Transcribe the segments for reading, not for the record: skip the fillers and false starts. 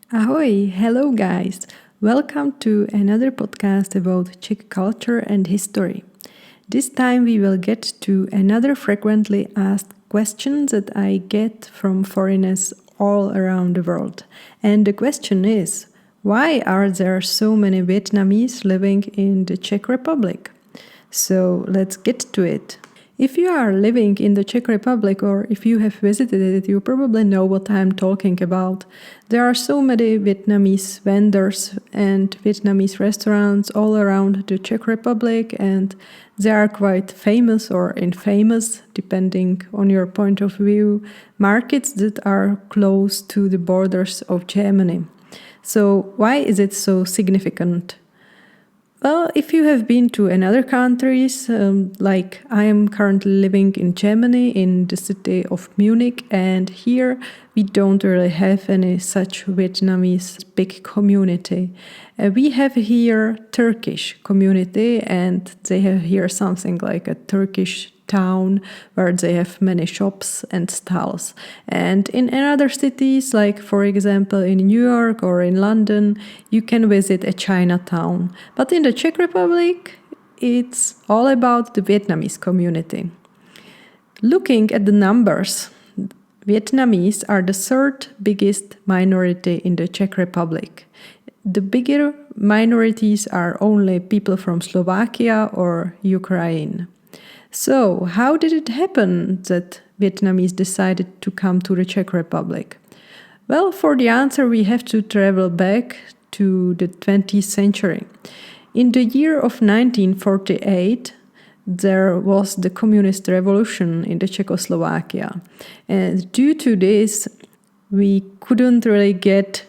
Ahoy! Hello, guys! Welcome to another podcast about Czech culture and history. This time we will get to another frequently asked question that I get from foreigners all around the world. And the question is, why are there so many Vietnamese living in the Czech Republic? So let's get to it. If you are living in the Czech Republic or if you have visited it, you probably know what I'm talking about. There are so many Vietnamese vendors and Vietnamese restaurants all around the Czech Republic, and they are quite famous or infamous, depending on your point of view, markets that are close to the borders of Germany. So why is it so significant? Well, if you have been to another countries, like I am currently living in Germany, in the city of Munich, and here we don't really have any such Vietnamese big community. We have here Turkish community, and they have here something like a Turkish town where they have many shops and stalls. And in other cities, like for example in New York or in London, you can visit a Chinatown. But in the Czech Republic, it's all about the Vietnamese community. Looking at the numbers, Vietnamese are the third biggest minority in the Czech Republic. The bigger minorities are only people from Slovakia or Ukraine. So, how did it happen that Vietnamese decided to come to the Czech Republic? Well, for the answer, we have to travel back to the 20th century. In the year of 1948, there was the communist revolution in the Czechoslovakia. And due to this, we couldn't really get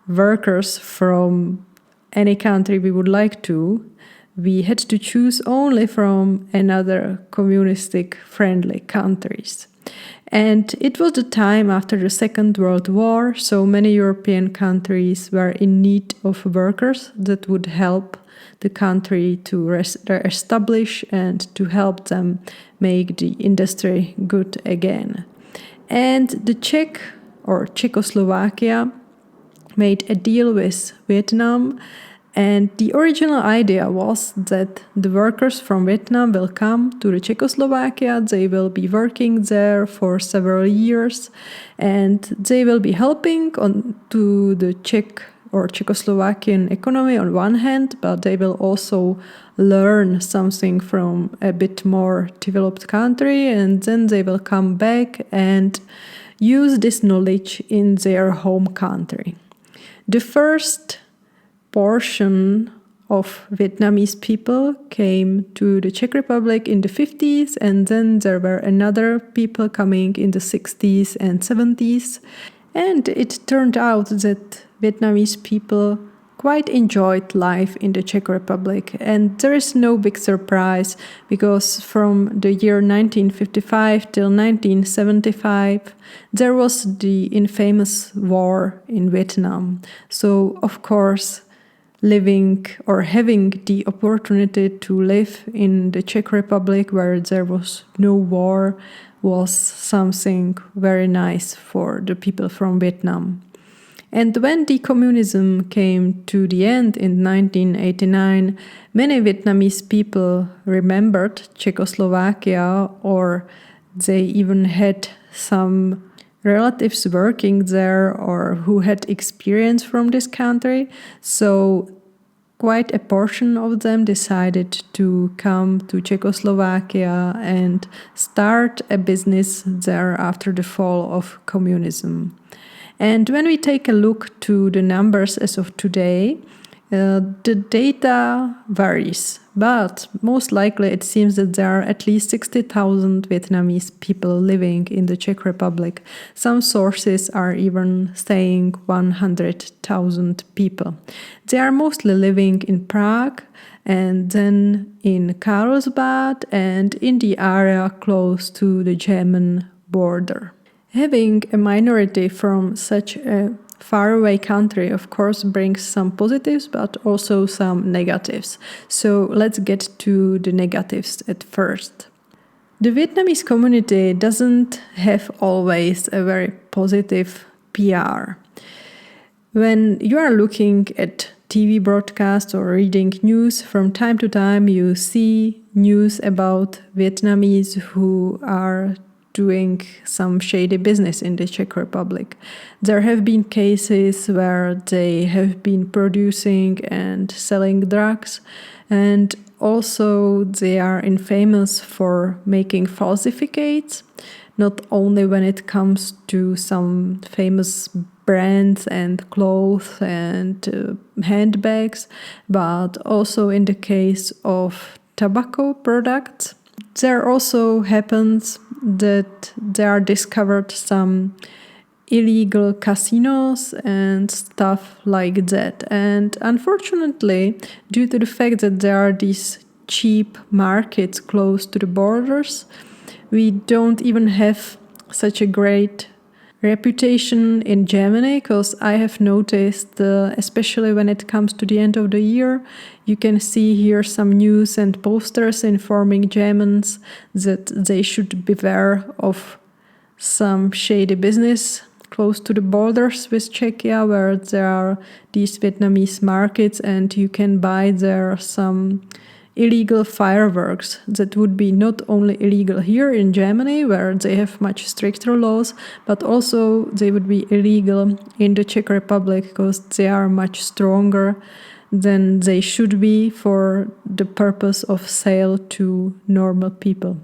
workers from any country we would like to. We had to choose only from another communistic friendly countries. And it was the time after the Second World War, so many European countries were in need of workers that would help the country to establish and to help them make the industry good again. And the Czech or Czechoslovakia made a deal with Vietnam. And the original idea was that the workers from Vietnam will come to the Czechoslovakia, they will be working there for several years, and they will be helping to the Czech or Czechoslovakian economy on one hand, but they will also learn something from a bit more developed country, and then they will come back and use this knowledge in their home country. The first portion of Vietnamese people came to the Czech Republic in the 50s, and then there were another people coming in the 60s and 70s. And it turned out that Vietnamese people quite enjoyed life in the Czech Republic. And there is no big surprise, because from the year 1955 till 1975, there was the infamous war in Vietnam. So, of course, living or having the opportunity to live in the Czech Republic where there was no war was something very nice for the people from Vietnam. And when the communism came to the end in 1989, many Vietnamese people remembered Czechoslovakia, or they even had some relatives working there or who had experience from this country. So quite a portion of them decided to come to Czechoslovakia and start a business there after the fall of communism. And when we take a look to the numbers as of today, the data varies, but most likely it seems that there are at least 60,000 Vietnamese people living in the Czech Republic. Some sources are even saying 100,000 people. They are mostly living in Prague and then in Karlsbad and in the area close to the German border. Having a minority from such a faraway country, of course, brings some positives, but also some negatives. So let's get to the negatives at first. The Vietnamese community doesn't have always a very positive PR. When you are looking at TV broadcasts or reading news, from time to time you see news about Vietnamese who are doing some shady business in the Czech Republic. There have been cases where they have been producing and selling drugs, and also they are infamous for making falsificates, not only when it comes to some famous brands and clothes and handbags, but also in the case of tobacco products. There also happens that there are discovered some illegal casinos and stuff like that. And unfortunately, due to the fact that there are these cheap markets close to the borders, we don't even have such a great reputation in Germany, because I have noticed, especially when it comes to the end of the year, you can see here some news and posters informing Germans that they should beware of some shady business close to the borders with Czechia, where there are these Vietnamese markets and you can buy there some illegal fireworks that would be not only illegal here in Germany, where they have much stricter laws, but also they would be illegal in the Czech Republic because they are much stronger than they should be for the purpose of sale to normal people.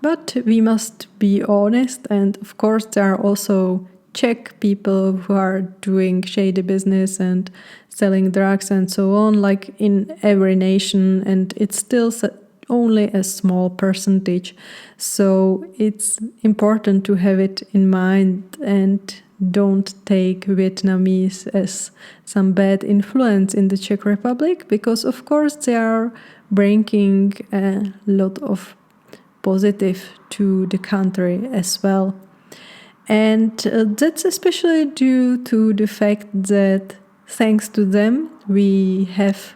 But we must be honest, and of course there are also Czech people who are doing shady business and selling drugs and so on, like in every nation, and it's still only a small percentage. So it's important to have it in mind and don't take Vietnamese as some bad influence in the Czech Republic, because of course they are bringing a lot of positive to the country as well. And that's especially due to the fact that thanks to them, we have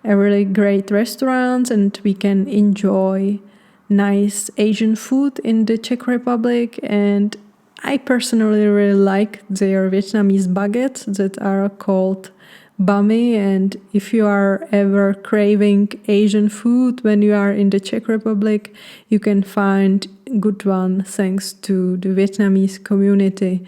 a really great restaurants and we can enjoy nice Asian food in the Czech Republic. And I personally really like their Vietnamese baguettes that are called bami. And if you are ever craving Asian food when you are in the Czech Republic, you can find good one thanks to the Vietnamese community.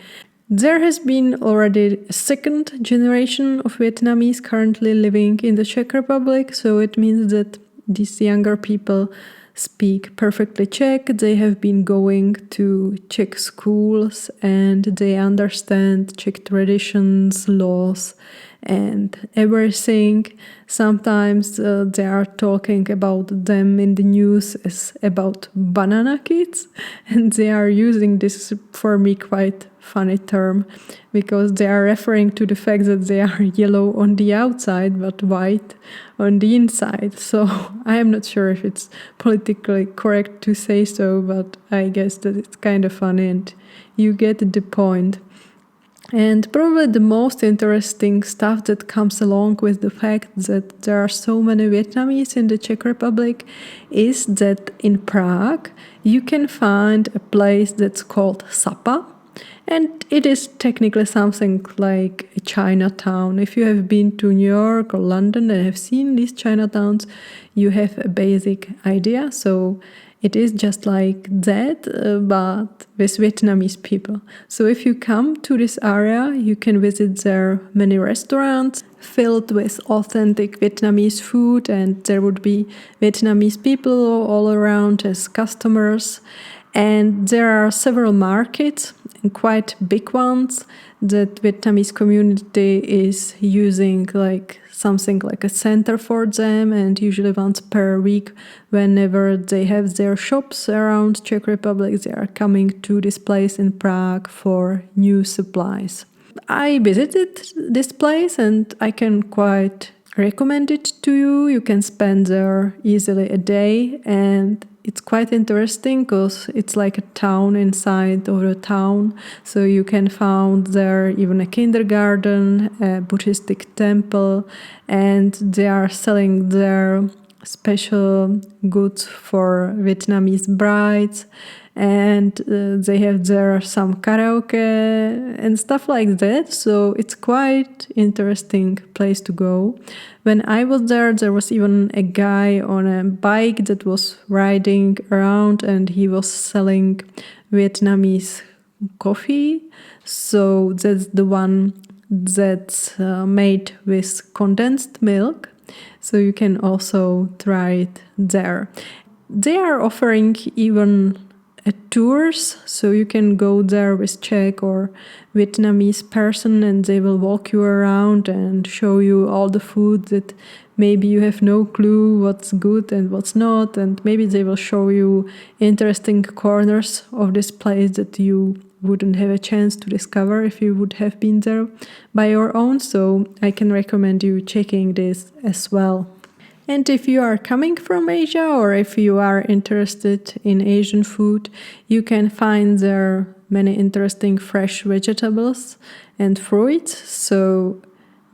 There has been already a second generation of Vietnamese currently living in the Czech Republic, so it means that these younger people speak perfectly Czech. They have been going to Czech schools and they understand Czech traditions, laws, and everything. Sometimes they are talking about them in the news as about banana kids, and they are using this, for me, quite funny term, because they are referring to the fact that they are yellow on the outside but white on the inside. So I am not sure if it's politically correct to say so, but I guess that it's kind of funny and you get the point. And probably the most interesting stuff that comes along with the fact that there are so many Vietnamese in the Czech Republic is that in Prague you can find a place that's called SAPA. And it is technically something like a Chinatown. If you have been to New York or London and have seen these Chinatowns, you have a basic idea. So it is just like that, but with Vietnamese people. So if you come to this area, you can visit there many restaurants filled with authentic Vietnamese food, and there would be Vietnamese people all around as customers. And there are several markets, and quite big ones, that Vietnamese community is using like something like a center for them, and usually once per week, whenever they have their shops around Czech Republic, they are coming to this place in Prague for new supplies. I visited this place and I can quite recommend it to you. You can spend there easily a day, and it's quite interesting because it's like a town inside of a town. So you can find there even a kindergarten, a Buddhistic temple, and they are selling their special goods for Vietnamese brides. and they have there some karaoke and stuff like that. So it's quite interesting place to go. When I was there was even a guy on a bike that was riding around, and he was selling Vietnamese coffee. So that's the one that's made with condensed milk. So you can also try it there. They are offering even tours, so you can go there with Czech or Vietnamese person, and they will walk you around and show you all the food that maybe you have no clue what's good and what's not, and maybe they will show you interesting corners of this place that you wouldn't have a chance to discover if you would have been there by your own. So I can recommend you checking this as well. And if you are coming from Asia, or if you are interested in Asian food, you can find there many interesting fresh vegetables and fruits. So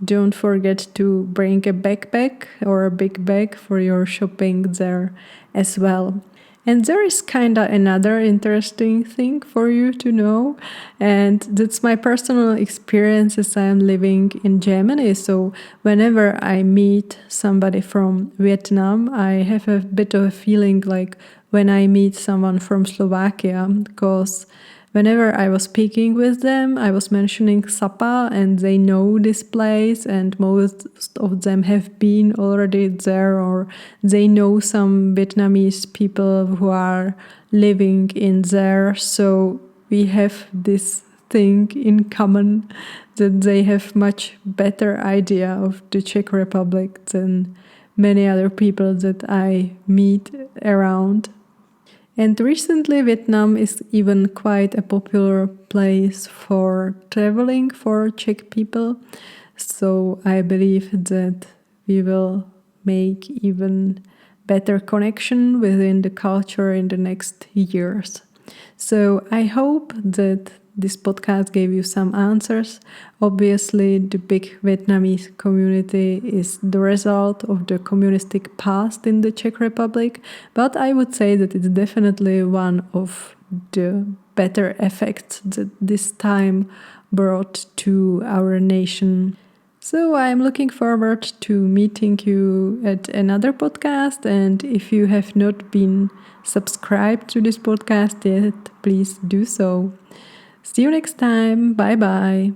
don't forget to bring a backpack or a big bag for your shopping there as well. And there is kinda another interesting thing for you to know, and that's my personal experience as I am living in Germany. So whenever I meet somebody from Vietnam, I have a bit of a feeling like when I meet someone from Slovakia, because whenever I was speaking with them, I was mentioning Sapa, and they know this place, and most of them have been already there, or they know some Vietnamese people who are living in there. So we have this thing in common, that they have much better idea of the Czech Republic than many other people that I meet around. And recently, Vietnam is even quite a popular place for traveling for Czech people. So I believe that we will make even better connection within the culture in the next years. So I hope that this podcast gave you some answers. Obviously, the big Vietnamese community is the result of the communistic past in the Czech Republic, but I would say that it's definitely one of the better effects that this time brought to our nation. So I'm looking forward to meeting you at another podcast, and if you have not been subscribed to this podcast yet, please do so. See you next time. Bye bye.